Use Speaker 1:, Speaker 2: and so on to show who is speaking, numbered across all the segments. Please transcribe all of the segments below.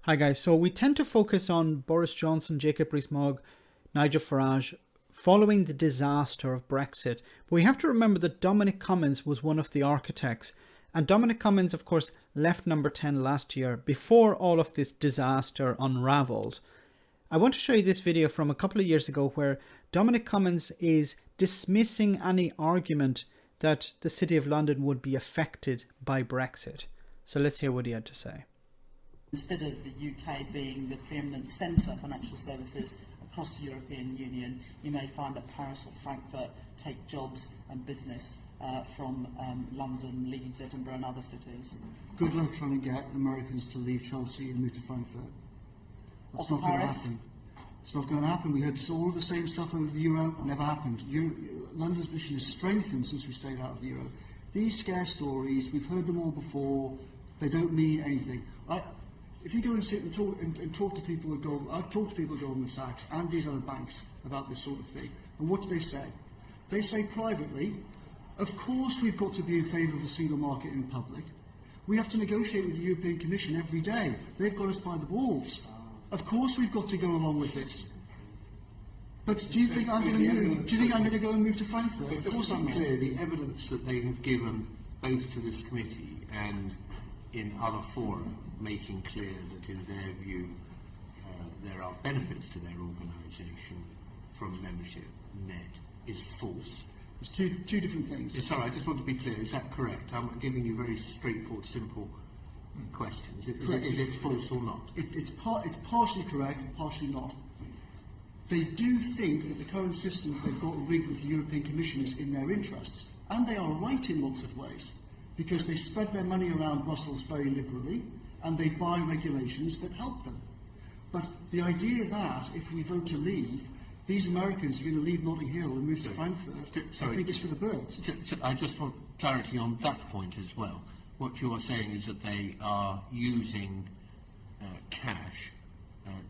Speaker 1: Hi guys, so we tend to focus on Boris Johnson, Jacob Rees-Mogg, Nigel Farage following the disaster of Brexit. But we have to remember that Dominic Cummings was one of the architects. And Dominic Cummings, of course, left Number 10 last year before all of this disaster unraveled. I want to show you this video from a couple of years ago where Dominic Cummings is dismissing any argument that the City of London would be affected by Brexit. So let's hear what he had to say.
Speaker 2: Instead of the UK being the preeminent centre of financial services across the European Union, you may find that Paris or Frankfurt take jobs and business from London, Leeds, Edinburgh and other cities.
Speaker 3: Good luck trying to get Americans to leave Chelsea and move to Frankfurt. That's not going to happen. It's not going to happen. We heard all of the same stuff over the euro. Never happened. London's position has strengthened since we stayed out of the euro. These scare stories, we've heard them all before. They don't mean anything. If you go and sit and talk to people at Goldman, I've talked to people at Goldman Sachs and these other banks about this sort of thing. And what do they say? They say privately, of course we've got to be in favour of the single market in public. We have to negotiate with the European Commission every day. They've got us by the balls. Of course we've got to go along with this. But do you think I'm going to move? Do you think I'm going to go and move to Frankfurt?
Speaker 4: Of course I'm not. Clear, the evidence that they have given both to this committee and in other fora, making clear that in their view there are benefits to their organisation from membership net is false.
Speaker 3: There's two different things.
Speaker 4: Sorry, I just want to be clear. Is that correct? I'm giving you very straightforward, simple questions. Is it false or not?
Speaker 3: It's partially correct, partially not. They do think that the current system that they've got rigged with the European Commission is in their interests, and they are right in lots of ways, because they spread their money around Brussels very liberally, and they buy regulations that help them. But the idea that if we vote to leave, these Americans are going to leave Notting Hill and move to Frankfurt, I think is for the birds.
Speaker 4: I just want clarity on that point as well. What you are saying is that they are using cash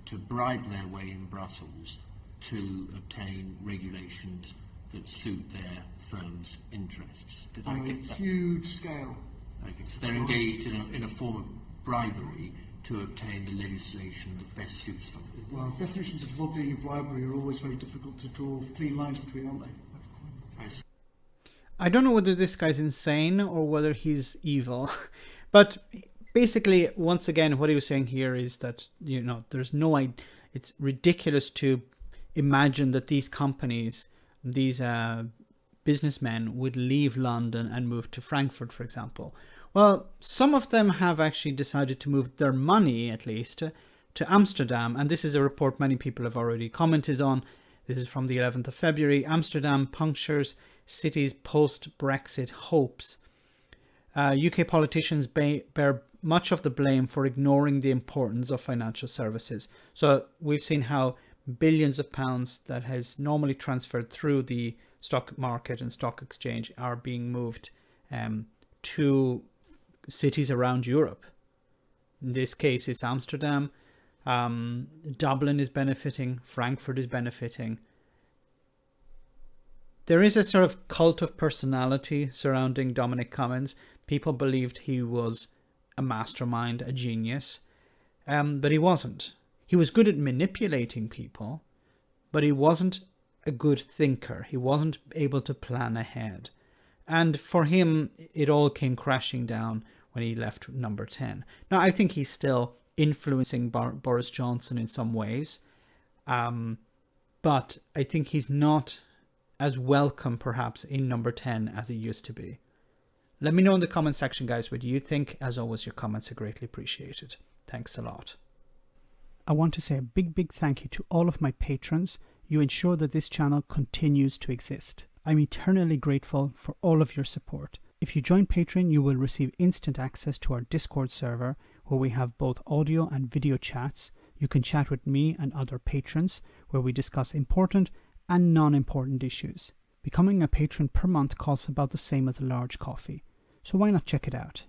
Speaker 4: to bribe their way in Brussels to obtain regulations that suit their firm's interests. Did I get that?
Speaker 3: On a huge scale.
Speaker 4: Okay, so they're engaged in a form of bribery to obtain the legislation that best suits them.
Speaker 3: Well, definitions of lobbying and bribery are always very difficult to draw clean lines between, aren't they?
Speaker 1: I don't know whether this guy's insane or whether he's evil, but basically, once again, what he was saying here is that, it's ridiculous to imagine that these companies, these businessmen would leave London and move to Frankfurt, for example. Well, some of them have actually decided to move their money, at least, to Amsterdam. And this is a report many people have already commented on. This is from the 11th of February. Amsterdam punctures city's post-Brexit hopes. UK politicians bear much of the blame for ignoring the importance of financial services. So we've seen how billions of pounds that has normally transferred through the stock market and stock exchange are being moved to cities around Europe. In this case, it's Amsterdam. Dublin is benefiting. Frankfurt is benefiting. There is a sort of cult of personality surrounding Dominic Cummings. People believed he was a mastermind, a genius, but he wasn't. He was good at manipulating people, but he wasn't a good thinker. He wasn't able to plan ahead. And for him, it all came crashing down when he left Number 10. Now, I think he's still influencing Boris Johnson in some ways, but I think he's not as welcome, perhaps, in Number 10 as he used to be. Let me know in the comment section, guys, what you think. As always, your comments are greatly appreciated. Thanks a lot. I want to say a big thank you to all of my patrons. You ensure that this channel continues to exist. I'm eternally grateful for all of your support. If you join Patreon, you will receive instant access to our Discord server, where we have both audio and video chats. You can chat with me and other patrons, where we discuss important and non-important issues. Becoming a patron per month costs about the same as a large coffee, so why not check it out?